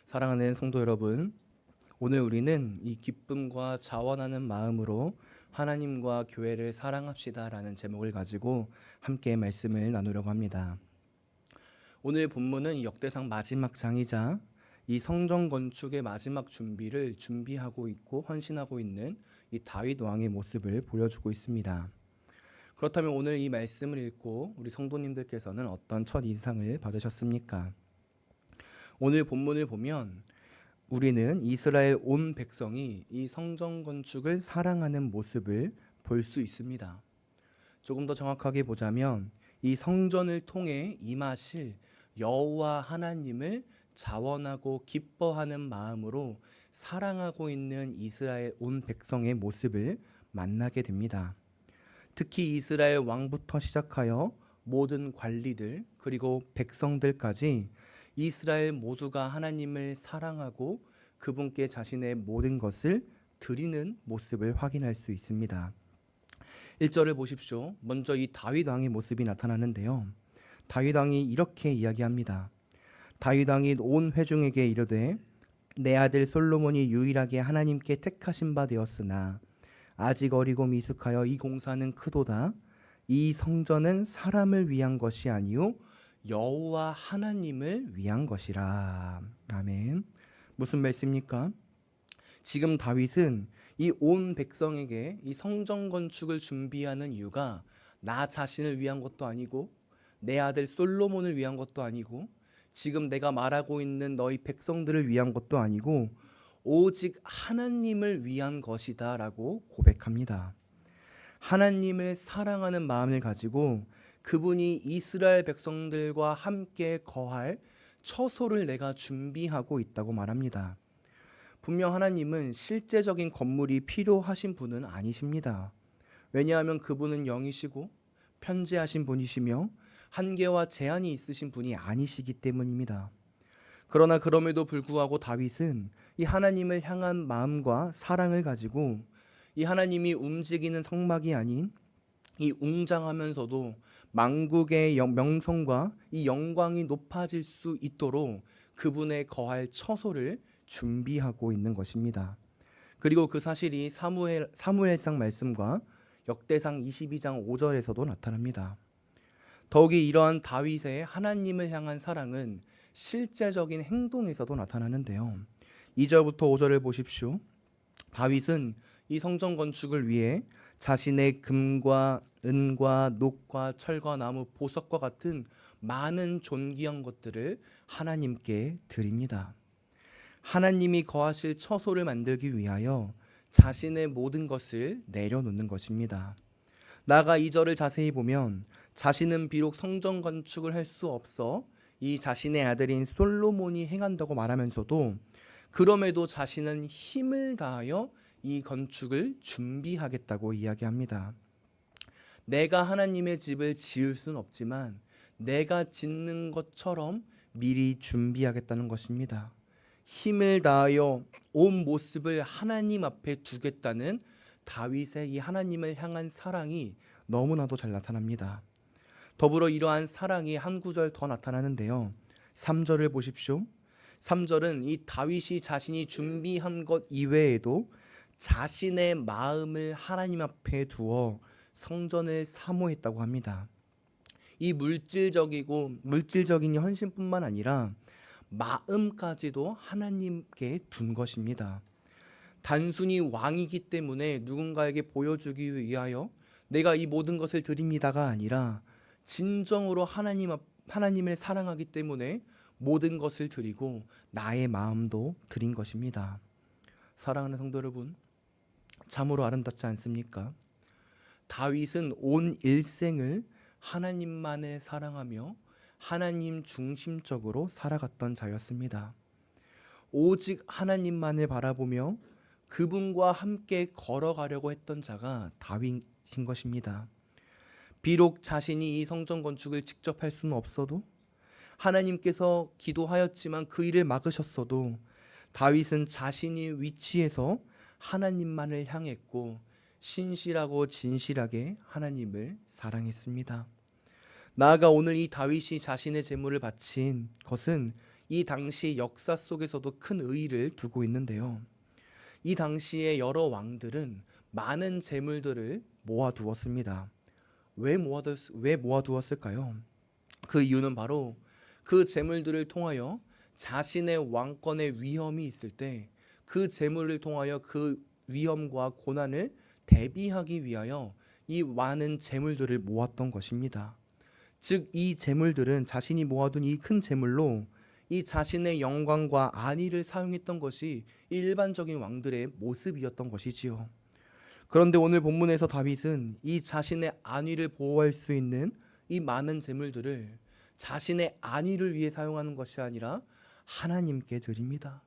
사랑하는 성도 여러분, 오늘 우리는 이 기쁨과 자원하는 마음으로 하나님과 교회를 사랑합시다 라는 제목을 가지고 함께 말씀을 나누려고 합니다. 오늘 본문은 역대상 마지막 장이자 이 성전 건축의 마지막 준비를 준비하고 있고 헌신하고 있는 이 다윗 왕의 모습을 보여주고 있습니다. 그렇다면 오늘 이 말씀을 읽고 우리 성도님들께서는 어떤 첫 인상을 받으셨습니까? 오늘 본문을 보면 우리는 이스라엘 온 백성이 이 성전 건축을 사랑하는 모습을 볼 수 있습니다. 조금 더 정확하게 보자면 이 성전을 통해 임하실 여호와 하나님을 자원하고 기뻐하는 마음으로 사랑하고 있는 이스라엘 온 백성의 모습을 만나게 됩니다. 특히 이스라엘 왕부터 시작하여 모든 관리들 그리고 백성들까지 이스라엘 모두가 하나님을 사랑하고 그분께 자신의 모든 것을 드리는 모습을 확인할 수 있습니다. 1절을 보십시오. 먼저 이 다윗 왕의 모습이 나타나는데요. 다윗 왕이 이렇게 이야기합니다. 다윗 왕이 온 회중에게 이르되 내 아들 솔로몬이 유일하게 하나님께 택하신 바 되었으나 아직 어리고 미숙하여 이 공사는 크도다. 이 성전은 사람을 위한 것이 아니요 여호와 하나님을 위한 것이라. 아멘. 무슨 말씀입니까? 지금 다윗은 이 온 백성에게 이 성전 건축을 준비하는 이유가 나 자신을 위한 것도 아니고 내 아들 솔로몬을 위한 것도 아니고 지금 내가 말하고 있는 너희 백성들을 위한 것도 아니고 오직 하나님을 위한 것이다 라고 고백합니다. 하나님을 사랑하는 마음을 가지고 그분이 이스라엘 백성들과 함께 거할 처소를 내가 준비하고 있다고 말합니다. 분명 하나님은 실제적인 건물이 필요하신 분은 아니십니다. 왜냐하면 그분은 영이시고 편재하신 분이시며 한계와 제한이 있으신 분이 아니시기 때문입니다. 그러나 그럼에도 불구하고 다윗은 이 하나님을 향한 마음과 사랑을 가지고 이 하나님이 움직이는 성막이 아닌 이 웅장하면서도 만국의 명성과 이 영광이 높아질 수 있도록 그분의 거할 처소를 준비하고 있는 것입니다. 그리고 그 사실이 사무엘상 말씀과 역대상 22장 5절에서도 나타납니다. 더욱이 이러한 다윗의 하나님을 향한 사랑은 실제적인 행동에서도 나타나는데요. 2절부터 5절을 보십시오. 다윗은 이 성전 건축을 위해 자신의 금과 은과 녹과 철과 나무, 보석과 같은 많은 존귀한 것들을 하나님께 드립니다. 하나님이 거하실 처소를 만들기 위하여 자신의 모든 것을 내려놓는 것입니다. 나아가 2절을 자세히 보면 자신은 비록 성전 건축을 할 수 없어 이 자신의 아들인 솔로몬이 행한다고 말하면서도 그럼에도 자신은 힘을 다하여 이 건축을 준비하겠다고 이야기합니다. 내가 하나님의 집을 지을 수는 없지만 내가 짓는 것처럼 미리 준비하겠다는 것입니다. 힘을 다하여 온 모습을 하나님 앞에 두겠다는 다윗의 이 하나님을 향한 사랑이 너무나도 잘 나타납니다. 더불어 이러한 사랑이 한 구절 더 나타나는데요. 3절을 보십시오. 3절은 이 다윗이 자신이 준비한 것 이외에도 자신의 마음을 하나님 앞에 두어 성전을 사모했다고 합니다. 이 물질적인 헌신뿐만 아니라 마음까지도 하나님께 둔 것입니다. 단순히 왕이기 때문에 누군가에게 보여주기 위하여 내가 이 모든 것을 드립니다가 아니라 진정으로 하나님을 사랑하기 때문에 모든 것을 드리고 나의 마음도 드린 것입니다. 사랑하는 성도 여러분, 참으로 아름답지 않습니까? 다윗은 온 일생을 하나님만을 사랑하며 하나님 중심적으로 살아갔던 자였습니다. 오직 하나님만을 바라보며 그분과 함께 걸어가려고 했던 자가 다윗인 것입니다. 비록 자신이 이 성전 건축을 직접 할 수는 없어도 하나님께서 기도하였지만 그 일을 막으셨어도 다윗은 자신이 위치해서 하나님만을 향했고 신실하고 진실하게 하나님을 사랑했습니다. 나아가 오늘 이 다윗이 자신의 재물을 바친 것은 이 당시 역사 속에서도 큰 의의를 두고 있는데요. 이 당시에 여러 왕들은 많은 재물들을 모아두었습니다. 왜 모아두었을까요? 그 이유는 바로 그 재물들을 통하여 자신의 왕권의 위험이 있을 때 그 재물을 통하여 그 위험과 고난을 대비하기 위하여 이 많은 재물들을 모았던 것입니다. 즉 이 재물들은 자신이 모아둔 이 큰 재물로 이 자신의 영광과 안위를 사용했던 것이 일반적인 왕들의 모습이었던 것이지요. 그런데 오늘 본문에서 다윗은 이 자신의 안위를 보호할 수 있는 이 많은 재물들을 자신의 안위를 위해 사용하는 것이 아니라 하나님께 드립니다.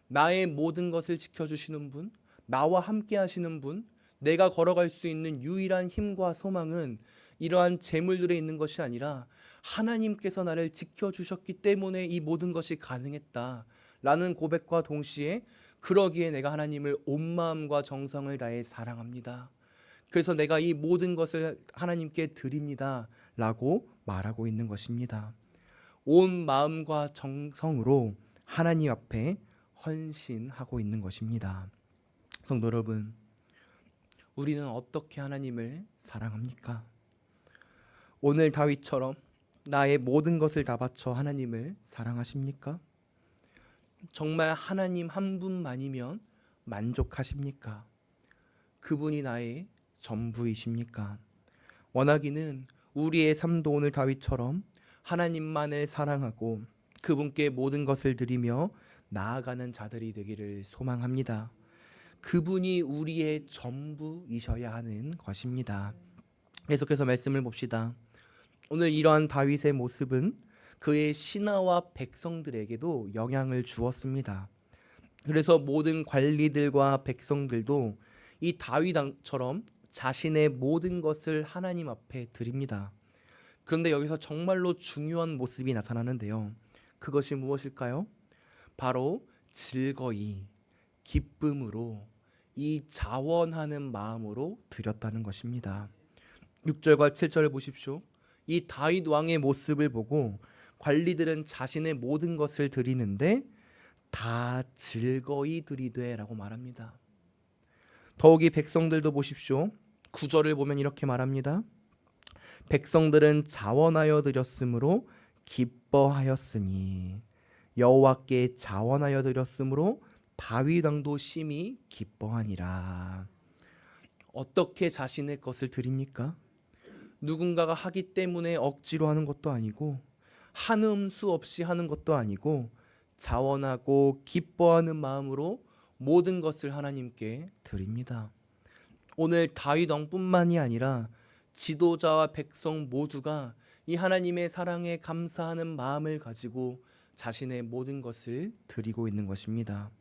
나의 모든 것을 지켜주시는 분, 나와 함께 하시는 분, 내가 걸어갈 수 있는 유일한 힘과 소망은 이러한 재물들에 있는 것이 아니라 하나님께서 나를 지켜주셨기 때문에 이 모든 것이 가능했다라는 고백과 동시에 그러기에 내가 하나님을 온 마음과 정성을 다해 사랑합니다. 그래서 내가 이 모든 것을 하나님께 드립니다 라고 말하고 있는 것입니다. 온 마음과 정성으로 하나님 앞에 헌신하고 있는 것입니다. 성도 여러분, 우리는 어떻게 하나님을 사랑합니까? 오늘 다윗처럼 나의 모든 것을 다 바쳐 하나님을 사랑하십니까? 정말 하나님 한 분만이면 만족하십니까? 그분이 나의 전부이십니까? 원하기는 우리의 삶도 오늘 다윗처럼 하나님만을 사랑하고 그분께 모든 것을 드리며 나아가는 자들이 되기를 소망합니다. 그분이 우리의 전부이셔야 하는 것입니다. 계속해서 말씀을 봅시다. 오늘 이러한 다윗의 모습은 그의 신하와 백성들에게도 영향을 주었습니다. 그래서 모든 관리들과 백성들도 이 다윗처럼 자신의 모든 것을 하나님 앞에 드립니다. 그런데 여기서 정말로 중요한 모습이 나타나는데요. 그것이 무엇일까요? 바로 즐거이, 기쁨으로, 이 자원하는 마음으로 드렸다는 것입니다. 6절과 7절을 보십시오. 이 다윗 왕의 모습을 보고 관리들은 자신의 모든 것을 드리는데 다 즐거이 드리되 라고 말합니다. 더욱이 백성들도 보십시오. 9절을 보면 이렇게 말합니다. 백성들은 자원하여 드렸으므로 기뻐하였으니 여호와께 자원하여 드렸으므로 다윗 왕도 심히 기뻐하니라. 어떻게 자신의 것을 드립니까? 누군가가 하기 때문에 억지로 하는 것도 아니고 한음 수 없이 하는 것도 아니고 자원하고 기뻐하는 마음으로 모든 것을 하나님께 드립니다. 오늘 다윗 왕뿐만이 아니라 지도자와 백성 모두가 이 하나님의 사랑에 감사하는 마음을 가지고 자신의 모든 것을 드리고 있는 것입니다.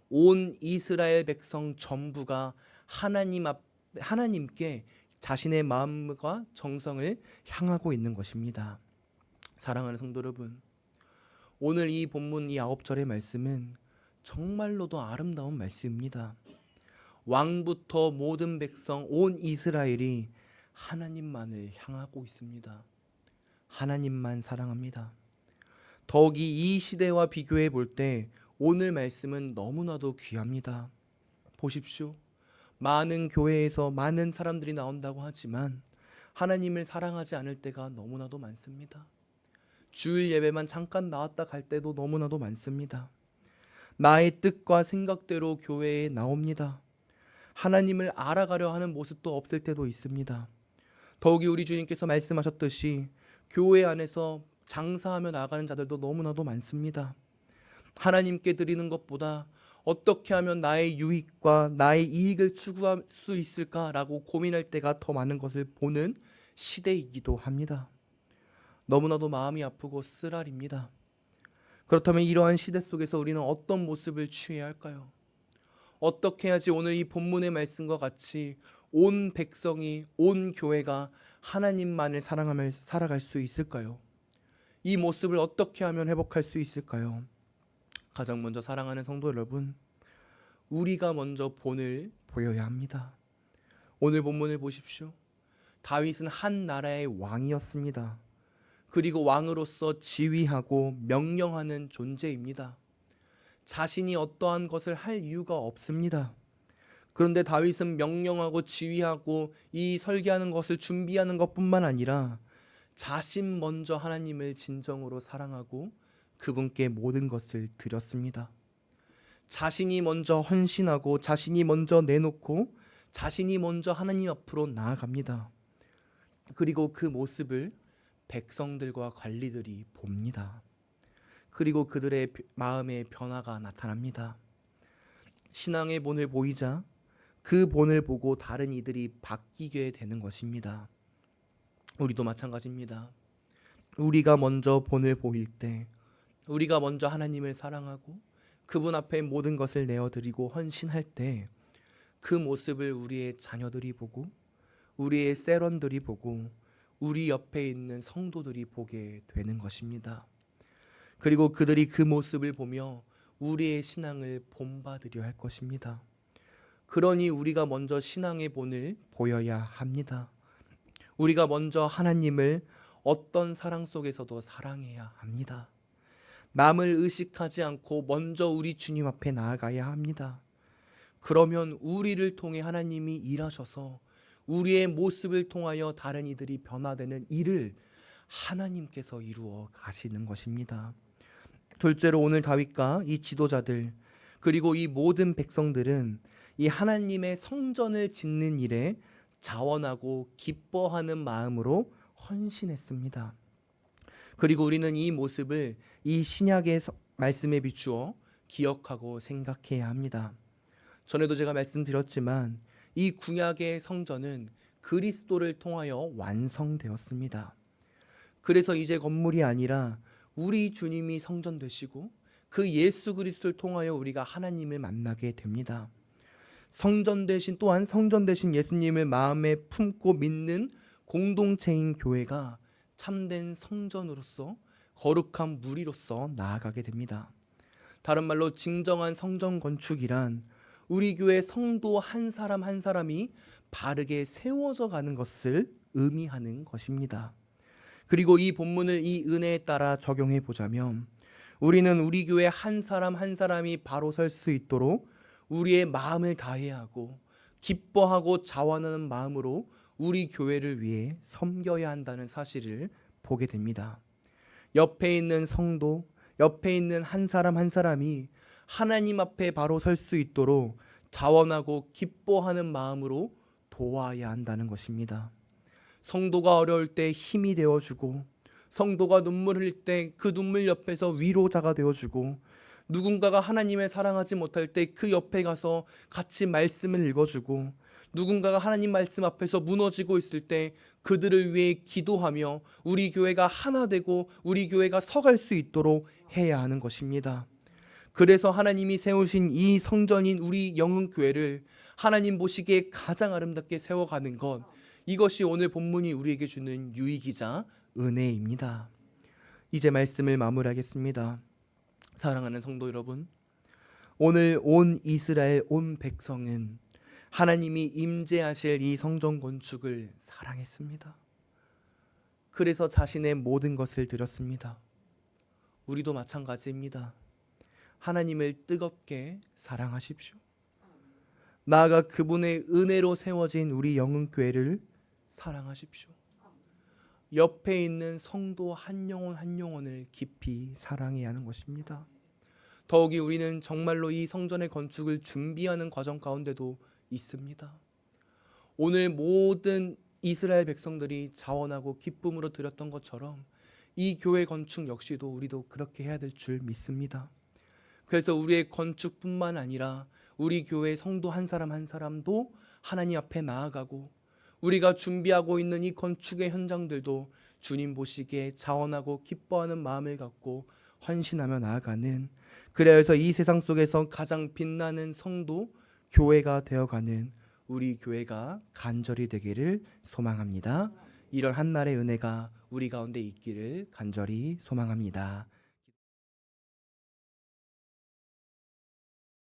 온 이스라엘 백성 전부가 하나님께 자신의 마음과 정성을 향하고 있는 것입니다. 사랑하는 성도 여러분, 오늘 이 본문 이 9절의 말씀은 정말로도 아름다운 말씀입니다. 왕부터 모든 백성 온 이스라엘이 하나님만을 향하고 있습니다. 하나님만 사랑합니다. 더욱이 이 시대와 비교해 볼 때 오늘 말씀은 너무나도 귀합니다. 보십시오. 많은 교회에서 많은 사람들이 나온다고 하지만 하나님을 사랑하지 않을 때가 너무나도 많습니다. 주일 예배만 잠깐 나왔다 갈 때도 너무나도 많습니다. 나의 뜻과 생각대로 교회에 나옵니다. 하나님을 알아가려 하는 모습도 없을 때도 있습니다. 더욱이 우리 주님께서 말씀하셨듯이 교회 안에서 장사하며 나가는 자들도 너무나도 많습니다. 하나님께 드리는 것보다 어떻게 하면 나의 유익과 나의 이익을 추구할 수 있을까라고 고민할 때가 더 많은 것을 보는 시대이기도 합니다. 너무나도 마음이 아프고 쓰라립니다. 그렇다면 이러한 시대 속에서 우리는 어떤 모습을 취해야 할까요? 어떻게 해야지 오늘 이 본문의 말씀과 같이 온 백성이, 온 교회가 하나님만을 사랑하며 살아갈 수 있을까요? 이 모습을 어떻게 하면 회복할 수 있을까요? 가장 먼저 사랑하는 성도 여러분, 우리가 먼저 본을 보여야 합니다. 오늘 본문을 보십시오. 다윗은 한 나라의 왕이었습니다. 그리고 왕으로서 지휘하고 명령하는 존재입니다. 자신이 어떠한 것을 할 이유가 없습니다. 그런데 다윗은 명령하고 지휘하고 이 설계하는 것을 준비하는 것뿐만 아니라 자신 먼저 하나님을 진정으로 사랑하고 그분께 모든 것을 드렸습니다. 자신이 먼저 헌신하고 자신이 먼저 내놓고 자신이 먼저 하나님 앞으로 나아갑니다. 그리고 그 모습을 백성들과 관리들이 봅니다. 그리고 그들의 마음의 변화가 나타납니다. 신앙의 본을 보이자 그 본을 보고 다른 이들이 바뀌게 되는 것입니다. 우리도 마찬가지입니다. 우리가 먼저 본을 보일 때, 우리가 먼저 하나님을 사랑하고 그분 앞에 모든 것을 내어드리고 헌신할 때 그 모습을 우리의 자녀들이 보고 우리의 세런들이 보고 우리 옆에 있는 성도들이 보게 되는 것입니다. 그리고 그들이 그 모습을 보며 우리의 신앙을 본받으려 할 것입니다. 그러니 우리가 먼저 신앙의 본을 보여야 합니다. 우리가 먼저 하나님을 어떤 사랑 속에서도 사랑해야 합니다. 남을 의식하지 않고 먼저 우리 주님 앞에 나아가야 합니다. 그러면 우리를 통해 하나님이 일하셔서 우리의 모습을 통하여 다른 이들이 변화되는 일을 하나님께서 이루어 가시는 것입니다. 둘째로 오늘 다윗과 이 지도자들 그리고 이 모든 백성들은 이 하나님의 성전을 짓는 일에 자원하고 기뻐하는 마음으로 헌신했습니다. 그리고 우리는 이 모습을 이 신약의 말씀에 비추어 기억하고 생각해야 합니다. 전에도 제가 말씀드렸지만 이 구약의 성전은 그리스도를 통하여 완성되었습니다. 그래서 이제 건물이 아니라 우리 주님이 성전 되시고 그 예수 그리스도를 통하여 우리가 하나님을 만나게 됩니다. 성전 대신 또한 성전 대신 예수님을 마음에 품고 믿는 공동체인 교회가 참된 성전으로서 거룩한 무리로서 나아가게 됩니다. 다른 말로 진정한 성전 건축이란 우리 교회 성도 한 사람 한 사람이 바르게 세워져 가는 것을 의미하는 것입니다. 그리고 이 본문을 이 은혜에 따라 적용해 보자면 우리는 우리 교회 한 사람 한 사람이 바로 설 수 있도록 우리의 마음을 다해야 하고 기뻐하고 자원하는 마음으로 우리 교회를 위해 섬겨야 한다는 사실을 보게 됩니다. 옆에 있는 성도, 옆에 있는 한 사람 한 사람이 하나님 앞에 바로 설 수 있도록 자원하고 기뻐하는 마음으로 도와야 한다는 것입니다. 성도가 어려울 때 힘이 되어주고 성도가 눈물 흘릴 때 그 눈물 옆에서 위로자가 되어주고 누군가가 하나님을 사랑하지 못할 때 그 옆에 가서 같이 말씀을 읽어주고 누군가가 하나님 말씀 앞에서 무너지고 있을 때 그들을 위해 기도하며 우리 교회가 하나 되고 우리 교회가 서갈 수 있도록 해야 하는 것입니다. 그래서 하나님이 세우신 이 성전인 우리 영흥교회를 하나님 보시기에 가장 아름답게 세워가는 것, 이것이 오늘 본문이 우리에게 주는 유익이자 은혜입니다. 이제 말씀을 마무리하겠습니다. 사랑하는 성도 여러분, 오늘 온 이스라엘 온 백성은 하나님이 임재하실 이 성전 건축을 사랑했습니다. 그래서 자신의 모든 것을 드렸습니다. 우리도 마찬가지입니다. 하나님을 뜨겁게 사랑하십시오. 나아가 그분의 은혜로 세워진 우리 영흥교회를 사랑하십시오. 옆에 있는 성도 한 영혼 한 영혼을 깊이 사랑해야 하는 것입니다. 더욱이 우리는 정말로 이 성전의 건축을 준비하는 과정 가운데도 있습니다. 오늘 모든 이스라엘 백성들이 자원하고 기쁨으로 드렸던 것처럼 이 교회 건축 역시도 우리도 그렇게 해야 될 줄 믿습니다. 그래서 우리의 건축뿐만 아니라 우리 교회 성도 한 사람 한 사람도 하나님 앞에 나아가고 우리가 준비하고 있는 이 건축의 현장들도 주님 보시기에 자원하고 기뻐하는 마음을 갖고 헌신하며 나아가는, 그래서 이 세상 속에서 가장 빛나는 성도 교회가 되어가는 우리 교회가 간절히 되기를 소망합니다. 이런 한날의 은혜가 우리 가운데 있기를 간절히 소망합니다.